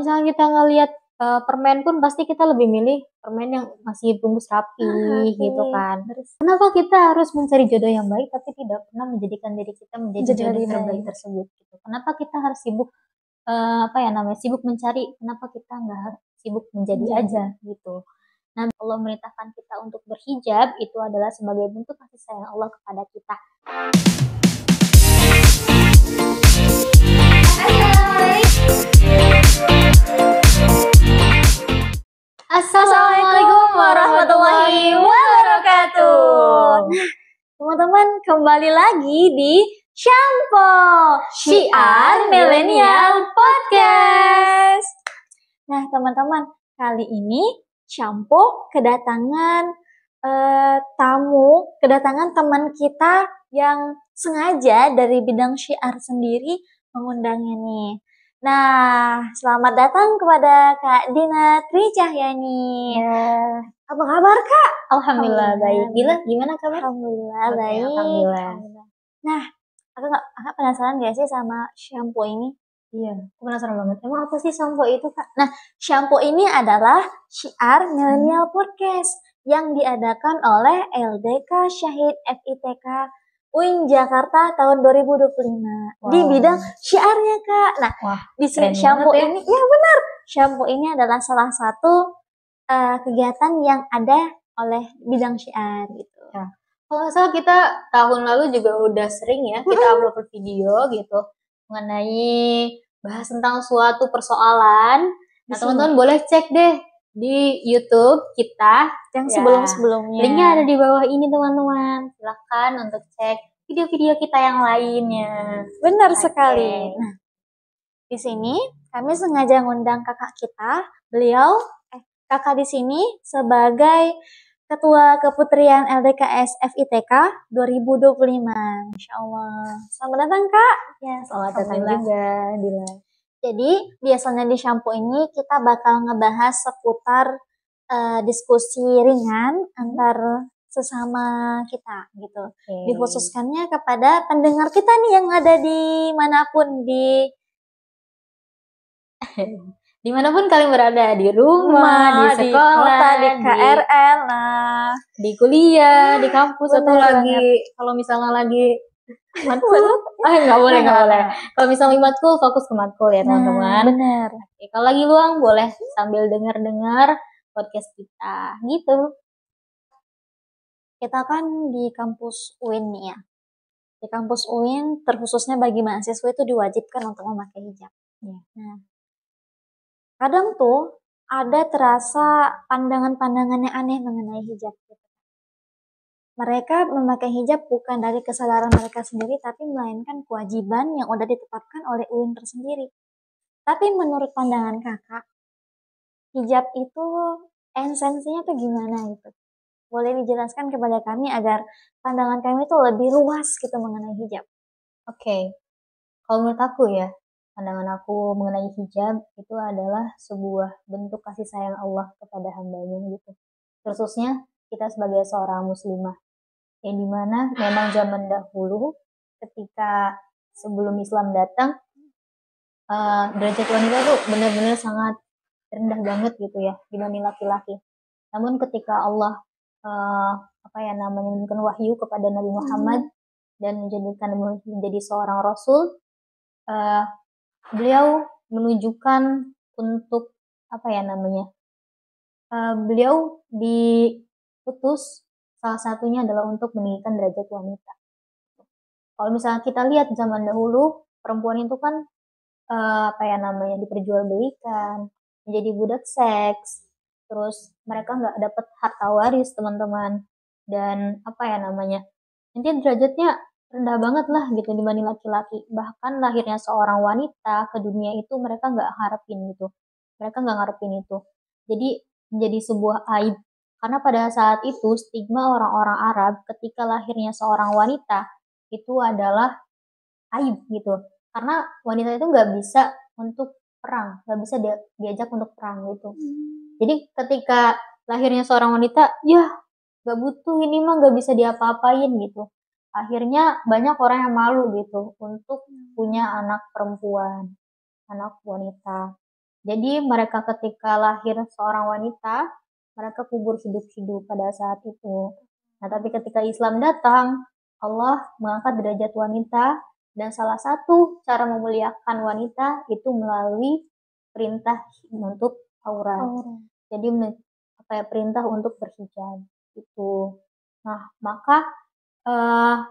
misalnya kita ngelihat permen pun pasti kita lebih milih permen yang masih bungkus rapi gitu kan. Kenapa kita harus mencari jodoh yang baik tapi tidak pernah menjadikan diri kita menjadi Jadi jodoh lebih terbaik baik. tersebut gitu. Kenapa kita harus sibuk sibuk mencari, kenapa kita nggak harus sibuk menjadi aja gitu. Nah, Allah merintahkan kita untuk berhijab itu adalah sebagai bentuk kasih sayang Allah kepada kita. Assalamualaikum warahmatullahi wabarakatuh. Teman-teman, kembali lagi di Shampoo Syiar Millennial Podcast. Nah, teman-teman, kali ini Shampoo kedatangan teman kita yang sengaja dari bidang syiar sendiri mengundangnya nih. Nah, selamat datang kepada Kak Dina Tri Cahyani. Ya, Apa kabar, Kak? alhamdulillah baik. Gila, gimana kabar? Alhamdulillah Oke, baik. alhamdulillah. Nah, Kakak penasaran gak sih sama shampoo ini? Iya, aku penasaran banget. Emang apa sih shampoo itu, Kak? Nah, shampoo ini adalah Syiar Millennial Podcast yang diadakan oleh LDK Syahid FITK UIN Jakarta tahun 2025 di bidang syiarnya, Kak. Nah, di sini shampoo ini, ya benar, shampoo ini adalah salah satu kegiatan yang ada oleh bidang syiar gitu. Ya. Kalau nggak salah kita tahun lalu juga udah sering ya kita upload video gitu mengenai bahas tentang suatu persoalan. Nah, teman-teman boleh cek deh di YouTube kita yang sebelum-sebelumnya. Linknya ada di bawah ini, teman-teman. Silahkan untuk cek video-video kita yang lainnya. Benar sekali. Nah, di sini kami sengaja ngundang kakak kita. Kakak di sini sebagai Ketua Keputrian LDKS FITK 2025. Masya Allah. Selamat datang, Kak. Ya, selamat datang juga, Dila. Jadi, biasanya di shampoo ini kita bakal ngebahas seputar diskusi ringan antar sesama kita gitu. Dikhususkannya kepada pendengar kita nih yang ada di manapun, dimanapun kalian berada, di rumah, di sekolah, di KRL, di kuliah, di kampus, atau lagi kalau misalnya lagi matkul, nggak boleh. Kalau misalnya matkul, fokus ke matkul ya, teman-teman. Benar. Kalau lagi luang boleh sambil dengar podcast kita, gitu. Kita kan di kampus UIN nih ya. Di kampus UIN, terkhususnya bagi mahasiswa itu diwajibkan untuk memakai hijab. Ya. Nah, kadang tuh ada terasa pandangan-pandangan yang aneh mengenai hijab. Mereka memakai hijab bukan dari kesadaran mereka sendiri, tapi melainkan kewajiban yang udah ditetapkan oleh UIN tersendiri. Tapi menurut pandangan kakak, hijab itu esensinya tuh gimana gitu? Boleh dijelaskan kepada kami agar pandangan kami itu lebih luas gitu mengenai hijab. Oke. Kalau menurut aku ya, pandangan aku mengenai hijab itu adalah sebuah bentuk kasih sayang Allah kepada hambanya gitu. Khususnya kita sebagai seorang muslimah. Yang dimana memang zaman dahulu ketika sebelum Islam datang, derajat wanita tuh benar-benar sangat rendah banget gitu ya dibanding laki-laki. Namun ketika Allah memberikan wahyu kepada Nabi Muhammad dan menjadikan menjadi seorang rasul, beliau menunjukkan untuk beliau diutus salah satunya adalah untuk meninggikan derajat wanita. Kalau misalnya kita lihat zaman dahulu, perempuan itu kan diperjualbelikan, menjadi budak seks, terus mereka nggak dapat harta waris, teman-teman, dan intinya derajatnya rendah banget lah gitu dibanding laki-laki. Bahkan lahirnya seorang wanita ke dunia itu mereka nggak ngarepin itu. Jadi menjadi sebuah aib, karena pada saat itu stigma orang-orang Arab ketika lahirnya seorang wanita itu adalah aib gitu, karena wanita itu nggak bisa untuk perang, nggak bisa diajak untuk perang gitu. Jadi ketika lahirnya seorang wanita, ya nggak butuh, ini mah nggak bisa diapa-apain gitu. Akhirnya banyak orang yang malu gitu untuk punya anak perempuan, anak wanita. Jadi mereka ketika lahir seorang wanita, mereka kubur hidup-hidup pada saat itu. Nah, tapi ketika Islam datang, Allah mengangkat derajat wanita dan salah satu cara memuliakan wanita itu melalui perintah menutup aurat. Jadi perintah untuk berhijab itu. Nah, maka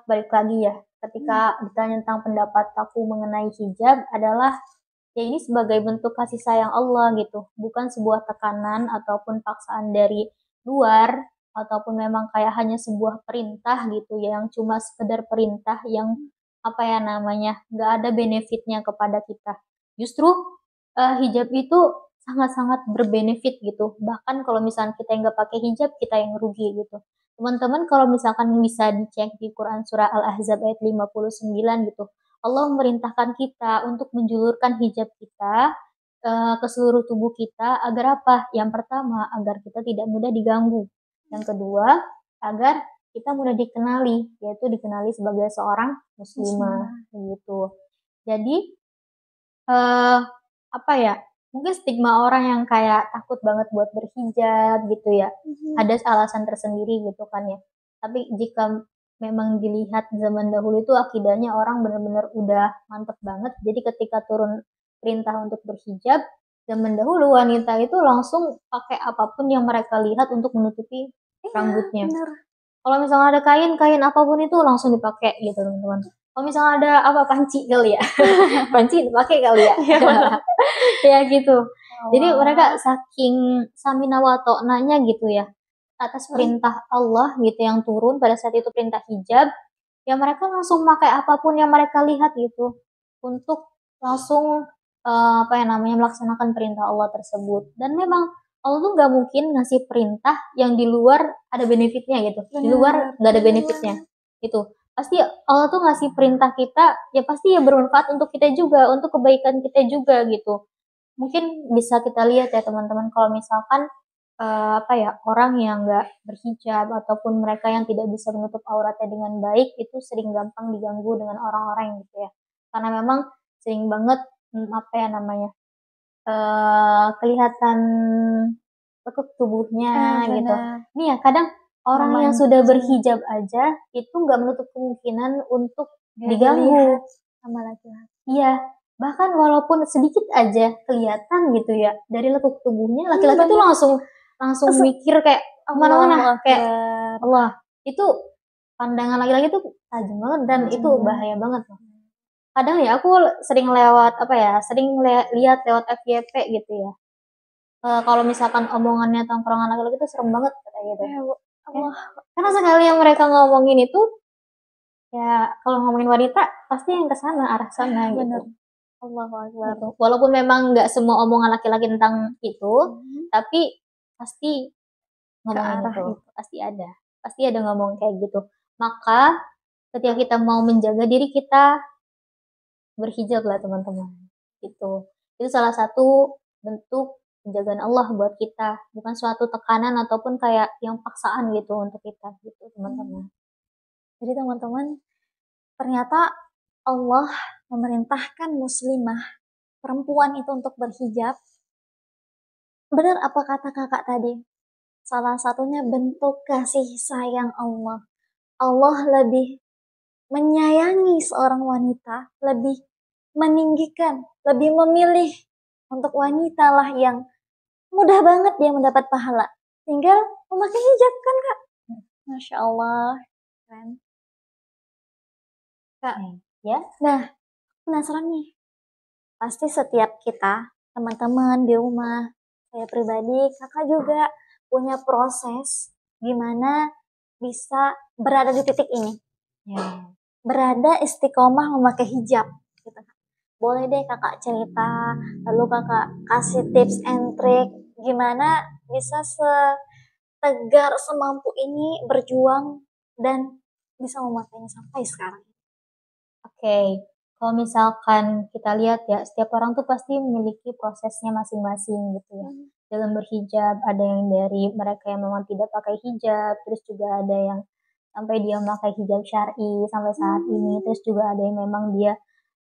balik lagi ya, ketika ditanya tentang pendapat aku mengenai hijab adalah ya ini sebagai bentuk kasih sayang Allah gitu, bukan sebuah tekanan ataupun paksaan dari luar ataupun memang kayak hanya sebuah perintah gitu ya, yang cuma sekedar perintah yang nggak ada benefitnya kepada kita. Justru hijab itu sangat-sangat berbenefit gitu. Bahkan kalau misalnya kita yang nggak pakai hijab, kita yang rugi gitu. Teman-teman kalau misalkan bisa dicek di Quran surah Al-Ahzab ayat 59 gitu. Allah memerintahkan kita untuk menjulurkan hijab kita ke seluruh tubuh kita agar apa? Yang pertama, agar kita tidak mudah diganggu. Yang kedua, agar kita mudah dikenali, yaitu dikenali sebagai seorang muslimah gitu. Jadi eh mungkin stigma orang yang kayak takut banget buat berhijab gitu ya, ada alasan tersendiri gitu kan ya. Tapi jika memang dilihat zaman dahulu itu akidahnya orang benar-benar udah mantep banget. Jadi ketika turun perintah untuk berhijab, zaman dahulu wanita itu langsung pakai apapun yang mereka lihat untuk menutupi rambutnya. Kalau misalnya ada kain apapun itu langsung dipakai gitu teman-teman. Kalau misalnya ada panci kali ya, panci dipakai kali ya, ya gitu. Jadi mereka saking samina wa ta'nanya gitu ya, atas perintah Allah gitu yang turun pada saat itu perintah hijab, ya mereka langsung pakai apapun yang mereka lihat gitu untuk langsung melaksanakan perintah Allah tersebut. Dan memang Allah tuh nggak mungkin ngasih perintah yang di luar ada benefitnya gitu, di luar nggak ada benefitnya gitu. Pasti Allah tuh ngasih perintah kita ya pasti ya bermanfaat untuk kita juga, untuk kebaikan kita juga gitu. Mungkin bisa kita lihat ya teman-teman, kalau misalkan orang yang nggak berhijab ataupun mereka yang tidak bisa menutup auratnya dengan baik itu sering gampang diganggu dengan orang-orang gitu ya, karena memang sering banget kelihatan bentuk tubuhnya gitu. Nih ya kadang orang yang sudah berhijab aja itu nggak menutup kemungkinan untuk diganggu sama laki-laki. Iya, bahkan walaupun sedikit aja kelihatan gitu ya dari lekuk tubuhnya, laki-laki tuh langsung mikir kayak kemana-mana, kayak Allah. Itu pandangan laki-laki tuh tajam banget dan itu bahaya banget loh. Kadang ya aku sering lihat lewat FYP gitu ya. Kalau misalkan omongannya tongkrongan laki-laki itu serem banget kayak gitu. Karena sekali yang mereka ngomongin itu ya kalau ngomongin wanita pasti yang ke sana, arah sana gitu. Gitu. Walaupun memang nggak semua omongan laki-laki tentang itu, tapi pasti ngomongin itu. Pasti ada ngomong kayak gitu. Maka ketika kita mau menjaga diri kita, berhijab lah teman-teman. Itu salah satu bentuk penjagaan Allah buat kita, bukan suatu tekanan ataupun kayak yang paksaan gitu untuk kita gitu teman-teman. Jadi teman-teman, ternyata Allah memerintahkan muslimah perempuan itu untuk berhijab. Benar apa kata kakak tadi? Salah satunya bentuk kasih sayang Allah. Allah lebih menyayangi seorang wanita, lebih meninggikan, lebih memilih untuk wanita lah yang mudah banget dia mendapat pahala. Tinggal memakai hijab kan kak? Masya Allah. Keren. Kak, ya. Nah, penasaran nih. Pasti setiap kita, teman-teman di rumah, saya pribadi, kakak juga punya proses gimana bisa berada di titik ini. Ya. Berada istiqomah memakai hijab. Gitu. Boleh deh kakak cerita, lalu kakak kasih tips and trick gimana bisa setegar semampu ini berjuang dan bisa memakainya sampai sekarang. Oke. Kalau misalkan kita lihat ya, setiap orang tuh pasti memiliki prosesnya masing-masing gitu ya. Dalam berhijab, ada yang dari mereka yang memang tidak pakai hijab, terus juga ada yang sampai dia memakai hijab syar'i sampai saat ini, terus juga ada yang memang dia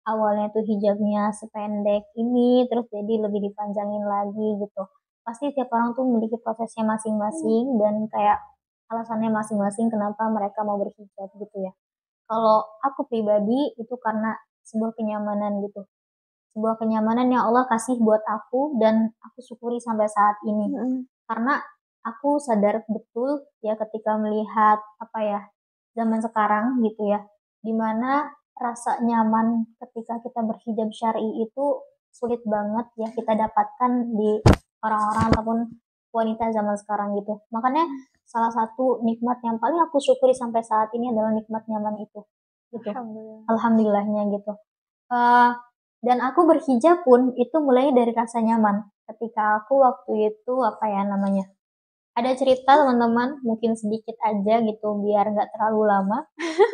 awalnya tuh hijabnya sependek ini terus jadi lebih dipanjangin lagi gitu. Pasti tiap orang tuh memiliki prosesnya masing-masing dan kayak alasannya masing-masing kenapa mereka mau berhijab gitu ya. Kalau aku pribadi itu karena sebuah kenyamanan gitu. Sebuah kenyamanan yang Allah kasih buat aku dan aku syukuri sampai saat ini. Karena aku sadar betul ya ketika melihat apa ya zaman sekarang gitu ya, dimana rasa nyaman ketika kita berhijab syar'i itu sulit banget ya kita dapatkan di orang-orang ataupun wanita zaman sekarang gitu. Makanya salah satu nikmat yang paling aku syukuri sampai saat ini adalah nikmat nyaman itu gitu. Alhamdulillahnya gitu. Uh, dan aku berhijab pun itu mulai dari rasa nyaman. Ketika aku waktu itu apa ya namanya? Ada cerita teman-teman, mungkin sedikit aja gitu biar nggak terlalu lama.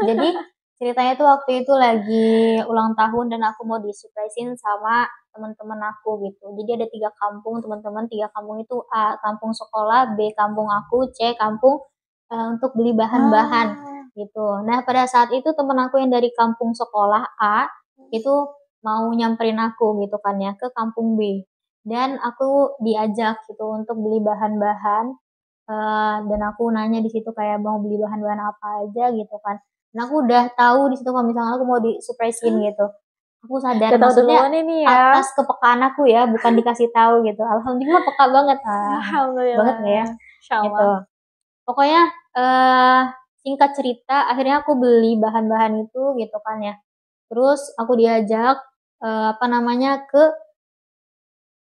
Jadi ceritanya tuh waktu itu lagi ulang tahun dan aku mau disurprisein sama teman-teman aku gitu. Jadi ada 3 kampung teman-teman, 3 kampung itu A kampung sekolah, B kampung aku, C kampung untuk beli bahan-bahan gitu. Nah pada saat itu teman aku yang dari kampung sekolah A itu mau nyamperin aku gitu kan ya ke kampung B. Dan aku diajak gitu untuk beli bahan-bahan dan aku nanya di situ kayak mau beli bahan-bahan apa aja gitu kan. Dan aku udah tahu di situ kalau misalnya aku mau di-surprisein gitu. Aku sadar Udah tahu maksudnya duluan ini ya. atas kepekaan aku ya, bukan dikasih tahu gitu. Alhamdulillah peka banget. Alhamdulillah. Banget nggak ya? Insyaallah. Gitu. Pokoknya singkat cerita akhirnya aku beli bahan-bahan itu gitu kan ya. Terus aku diajak apa namanya ke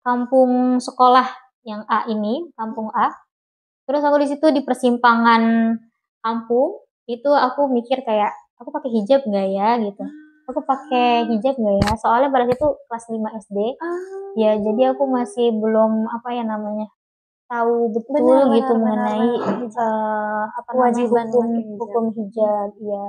kampung sekolah yang A ini, kampung A. Terus aku di situ di persimpangan kampung itu aku mikir kayak aku pakai hijab nggak ya gitu. Aku pakai hijab nggak ya? Soalnya pada situ kelas 5 SD. Ya jadi aku masih belum apa ya namanya tahu betul gitu mengenai apa namanya hukum hijab. Ya.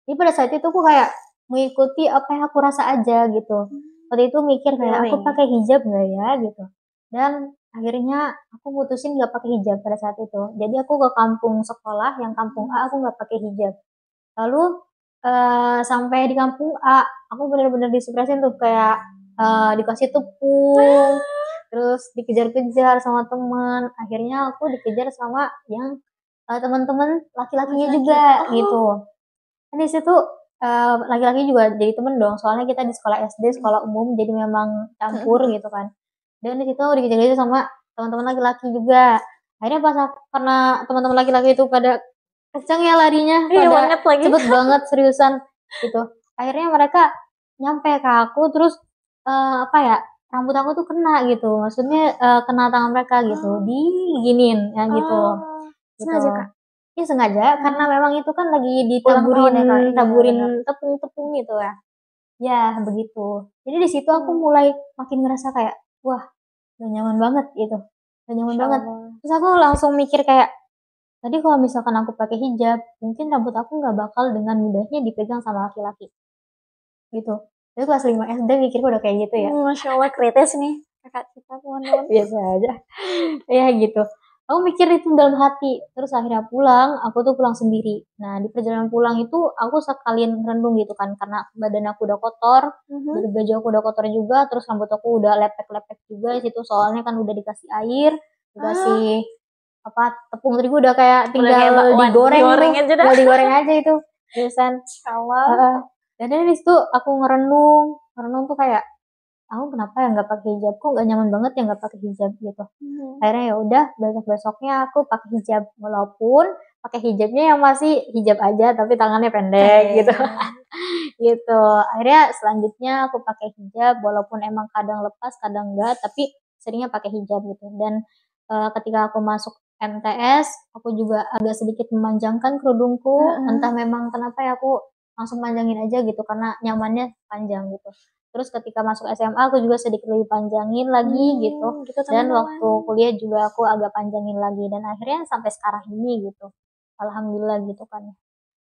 Jadi pada saat itu aku kayak mengikuti apa yang aku rasa aja gitu. Waktu itu mikir kayak aku pakai hijab nggak ya gitu. Dan akhirnya aku mutusin nggak pakai hijab pada saat itu. Jadi aku ke kampung sekolah yang kampung A aku nggak pakai hijab. Lalu sampai di kampung A aku benar-benar disurprisein tuh kayak dikasih tepung, terus dikejar-kejar sama teman. Akhirnya aku dikejar sama yang teman-teman laki-lakinya juga gitu. Kan di situ laki-laki juga jadi temen dong. Soalnya kita di sekolah SD, sekolah umum, jadi memang campur gitu kan. Dan di situ dikejar-kejar sama teman-teman laki-laki juga. Akhirnya pas karena teman-teman laki-laki itu pada kenceng ya larinya, pada cepet banget seriusan gitu. Akhirnya mereka nyampe ke aku, terus apa ya, rambut aku tuh kena gitu. Maksudnya kena tangan mereka gitu, diginin ya gitu. Sengaja Kak? Iya sengaja, karena memang itu kan lagi ditaburin tepung-tepung gitu ya. Ya begitu. Jadi di situ aku mulai makin ngerasa kayak, wah gak nyaman banget gitu. Gak nyaman banget. Terus aku langsung mikir kayak, tadi kalau misalkan aku pakai hijab, mungkin rambut aku gak bakal dengan mudahnya dipegang sama laki-laki. Gitu. Jadi kelas 5 SD mikirku udah kayak gitu ya. Masya Allah kritis nih kakak kita teman-teman. Biasa aja. Ya gitu. Aku mikir itu dalam hati. Terus akhirnya pulang, aku tuh pulang sendiri. Nah di perjalanan pulang itu aku sekalian renung gitu kan. Karena badan aku udah kotor, baju aku udah kotor juga, terus rambut aku udah lepek-lepek juga di situ. Soalnya kan udah dikasih air, dikasih apa tepung terigu udah kayak tinggal digoreng aja dah. Tinggal digoreng aja itu. Terusan. Dan dari situ aku ngerenung tuh kayak aku kenapa ya nggak pakai hijab, kok nggak nyaman banget ya nggak pakai hijab gitu. Akhirnya ya udah besoknya aku pakai hijab, walaupun pakai hijabnya yang masih hijab aja tapi tangannya pendek gitu. Gitu. Akhirnya selanjutnya aku pakai hijab walaupun emang kadang lepas kadang enggak, tapi seringnya pakai hijab gitu. Dan ketika aku masuk MTS aku juga agak sedikit memanjangkan kerudungku, entah memang kenapa ya aku langsung panjangin aja gitu karena nyamannya panjang gitu. Terus ketika masuk SMA aku juga sedikit lebih panjangin lagi gitu. Dan waktu kuliah juga aku agak panjangin lagi dan akhirnya sampai sekarang ini gitu. Alhamdulillah gitu kan.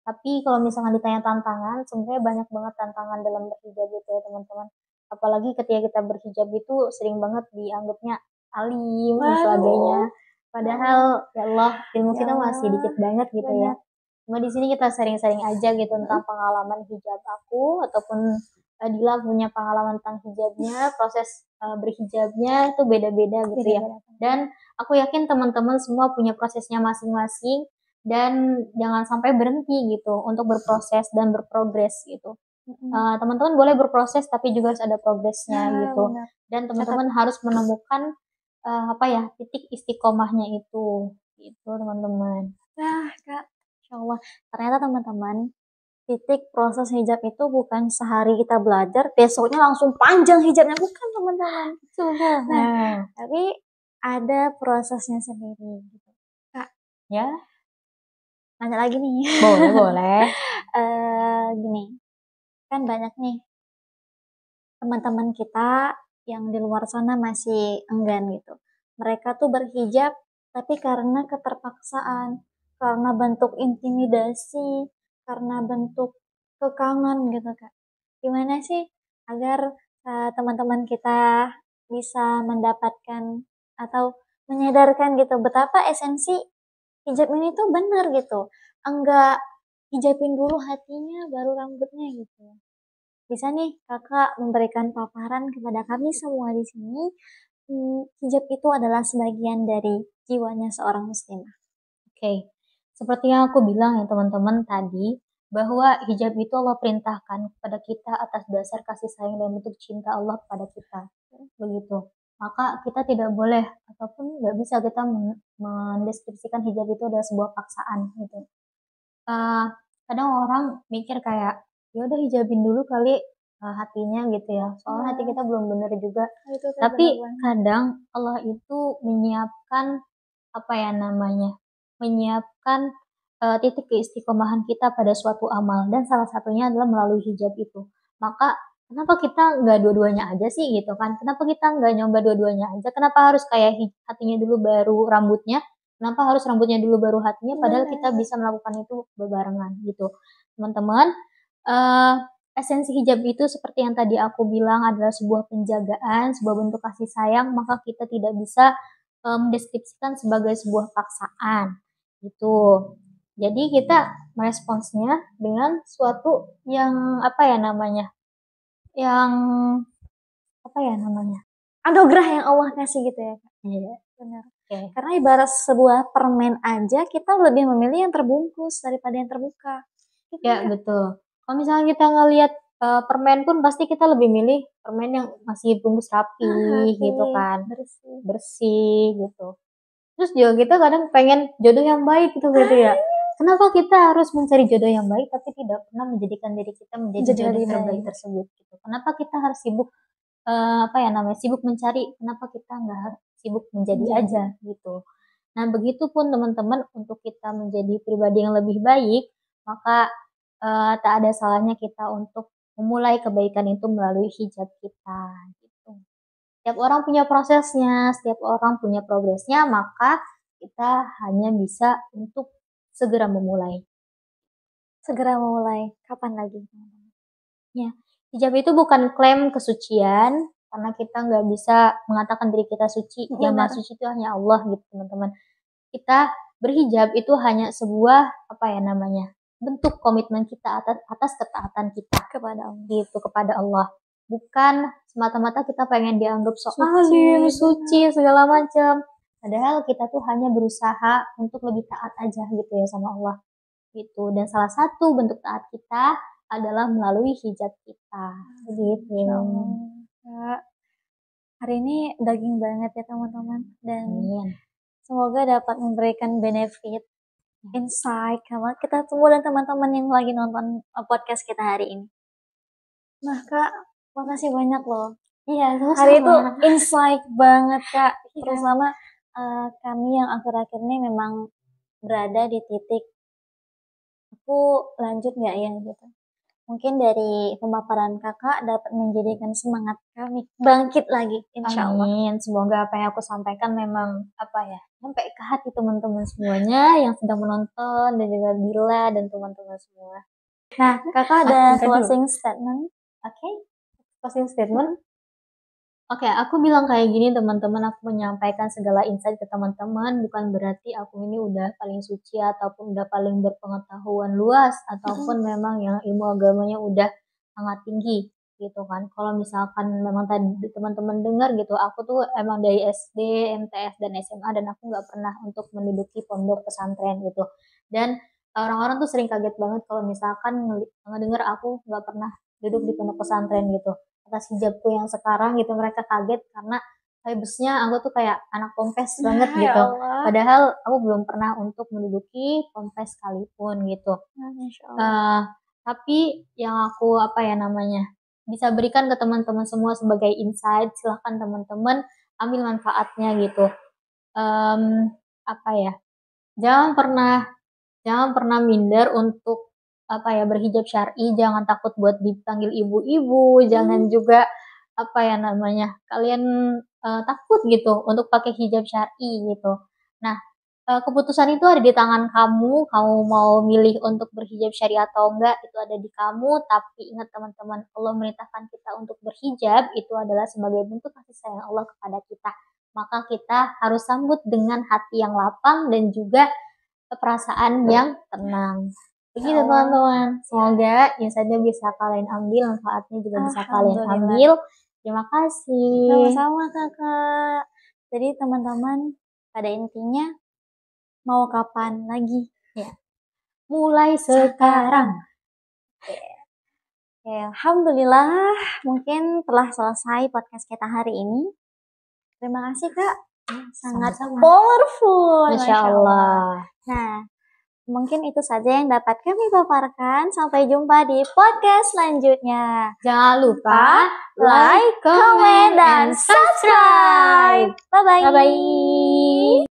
Tapi kalau misalnya ditanya tantangan, sebenarnya banyak banget tantangan dalam berhijab gitu ya teman-teman. Apalagi ketika kita berhijab itu sering banget dianggapnya alim dan sebagainya. Padahal ya Allah ilmu kita masih dikit banget gitu ya. Cuma di sini kita sering-sering aja gitu tentang pengalaman hijab aku ataupun Dila punya pengalaman tentang hijabnya, proses berhijabnya itu beda-beda gitu ya. Dan aku yakin teman-teman semua punya prosesnya masing-masing dan jangan sampai berhenti gitu untuk berproses dan berprogres gitu. Teman-teman boleh berproses tapi juga harus ada progresnya gitu. Benar. Dan teman-teman harus menemukan titik istiqomahnya itu gitu teman-teman. Nah, Kak, Insya Allah. Ternyata teman-teman, titik proses hijab itu bukan sehari kita belajar, besoknya langsung panjang hijabnya. Bukan, teman-teman. Nah, tapi ada prosesnya sendiri. Gitu. Kak, ya, nanya lagi nih. boleh. Gini, kan banyak nih teman-teman kita yang di luar sana masih enggan gitu. Mereka tuh berhijab, tapi karena keterpaksaan, karena bentuk intimidasi, karena bentuk kekangan gitu Kak. Gimana sih agar teman-teman kita bisa mendapatkan atau menyadarkan gitu betapa esensi hijab ini tuh benar gitu. Enggak hijabin dulu hatinya baru rambutnya gitu. Bisa nih Kakak memberikan paparan kepada kami semua di sini. Hijab itu adalah sebagian dari jiwanya seorang muslimah. Oke, seperti yang aku bilang ya teman-teman tadi, bahwa hijab itu Allah perintahkan kepada kita atas dasar kasih sayang dan bentuk cinta Allah kepada kita. Begitu. Maka kita tidak boleh ataupun nggak bisa kita mendeskripsikan hijab itu adalah sebuah paksaan gitu. Kadang orang mikir kayak, ya udah hijabin dulu kali hatinya gitu ya. Soalnya hati kita belum benar juga. Tapi kadang Allah itu menyiapkan menyiapkan titik keistiqomahan kita pada suatu amal dan salah satunya adalah melalui hijab itu. Maka kenapa kita nggak dua-duanya aja sih gitu kan? Kenapa kita nggak nyoba dua-duanya aja? Kenapa harus kayak hatinya dulu baru rambutnya? Kenapa harus rambutnya dulu baru hatinya? Padahal kita bisa melakukan itu berbarengan gitu, teman-teman. Esensi hijab itu seperti yang tadi aku bilang adalah sebuah penjagaan, sebuah bentuk kasih sayang. Maka kita tidak bisa mendeskripsikan sebagai sebuah paksaan gitu. Jadi kita meresponsnya dengan suatu yang yang anugerah yang Allah kasih gitu ya Kak. Iya, benar. Karena ibarat sebuah permen aja kita lebih memilih yang terbungkus daripada yang terbuka. Ya betul. Kalau misalnya kita ngelihat permen pun pasti kita lebih milih permen yang masih bungkus rapi gitu kan, bersih gitu. Terus juga kita kadang pengen jodoh yang baik gitu ya. Kenapa kita harus mencari jodoh yang baik tapi tidak pernah menjadikan diri kita menjadi jodoh terbaik tersebut gitu? Kenapa kita harus sibuk sibuk mencari? Kenapa kita nggak harus sibuk menjadi aja gitu? Nah, begitupun teman-teman untuk kita menjadi pribadi yang lebih baik, maka tak ada salahnya kita untuk memulai kebaikan itu melalui hijab kita gitu. Setiap orang punya prosesnya, setiap orang punya progresnya, maka kita hanya bisa untuk segera memulai. Kapan lagi? Ya, hijab itu bukan klaim kesucian, karena kita nggak bisa mengatakan diri kita suci. Yang maha suci itu hanya Allah gitu teman-teman. Kita berhijab itu hanya sebuah bentuk komitmen kita atas ketaatan kita kepada Allah. Bukan semata-mata kita pengen dianggap suci segala macam. Padahal kita tuh hanya berusaha untuk lebih taat aja gitu ya sama Allah gitu. Dan salah satu bentuk taat kita adalah melalui hijab kita gitu. Hari ini daging banget ya teman-teman, dan semoga dapat memberikan benefit, insight sama kita semua dan teman-teman yang lagi nonton podcast kita hari ini. Nah Kak, makasih banyak loh. Iya, hari itu insight banget Kak, terutama kami yang akhir-akhir ini memang berada di titik aku lanjut nggak ya gitu. Mungkin dari pemaparan Kakak dapat menjadikan semangat kami bangkit lagi, insya Allah. Amin. Semoga apa yang aku sampaikan memang sampai ke hati teman-teman semuanya yang sedang menonton dan juga Dila dan teman-teman semua. Nah, Kakak ada closing statement? Closing statement. Oke, aku bilang kayak gini teman-teman, aku menyampaikan segala insight ke teman-teman, bukan berarti aku ini udah paling suci ataupun udah paling berpengetahuan luas ataupun memang yang ilmu agamanya udah sangat tinggi. gitu kan. Kalau misalkan memang tadi teman-teman dengar gitu, aku tuh emang dari SD, MTS, dan SMA, dan aku nggak pernah untuk menduduki pondok pesantren gitu. Dan orang-orang tuh sering kaget banget kalau misalkan ngedenger aku nggak pernah duduk di pondok pesantren gitu. Atas hijabku yang sekarang gitu, mereka kaget karena vibes-nya aku tuh kayak anak pompes banget Ya gitu. Allah. Padahal aku belum pernah untuk menduduki pompes sekalipun gitu. Masya Allah. Tapi yang aku bisa berikan ke teman-teman semua sebagai insight, silahkan teman-teman ambil manfaatnya gitu. Em, apa ya? Jangan pernah jangan pernah minder untuk berhijab syar'i, jangan takut buat dipanggil ibu-ibu, jangan juga kalian takut gitu untuk pakai hijab syar'i gitu. Nah, keputusan itu ada di tangan kamu mau milih untuk berhijab syariah atau enggak, itu ada di kamu, tapi ingat teman-teman, Allah merintahkan kita untuk berhijab, itu adalah sebagai bentuk kasih sayang Allah kepada kita. Maka kita harus sambut dengan hati yang lapang dan juga perasaan yang tenang. Begitu teman-teman. Semoga insightnya bisa kalian ambil, manfaatnya juga bisa kalian ambil. Terima kasih. Sama-sama kakak. Jadi teman-teman, pada intinya mau kapan lagi? Ya. Mulai sekarang. Oke, alhamdulillah mungkin telah selesai podcast kita hari ini. Terima kasih kak, sangat powerful. Masya Allah. Nah, mungkin itu saja yang dapat kami paparkan. Sampai jumpa di podcast selanjutnya. Jangan lupa like, comment, dan subscribe. Bye-bye. Bye-bye.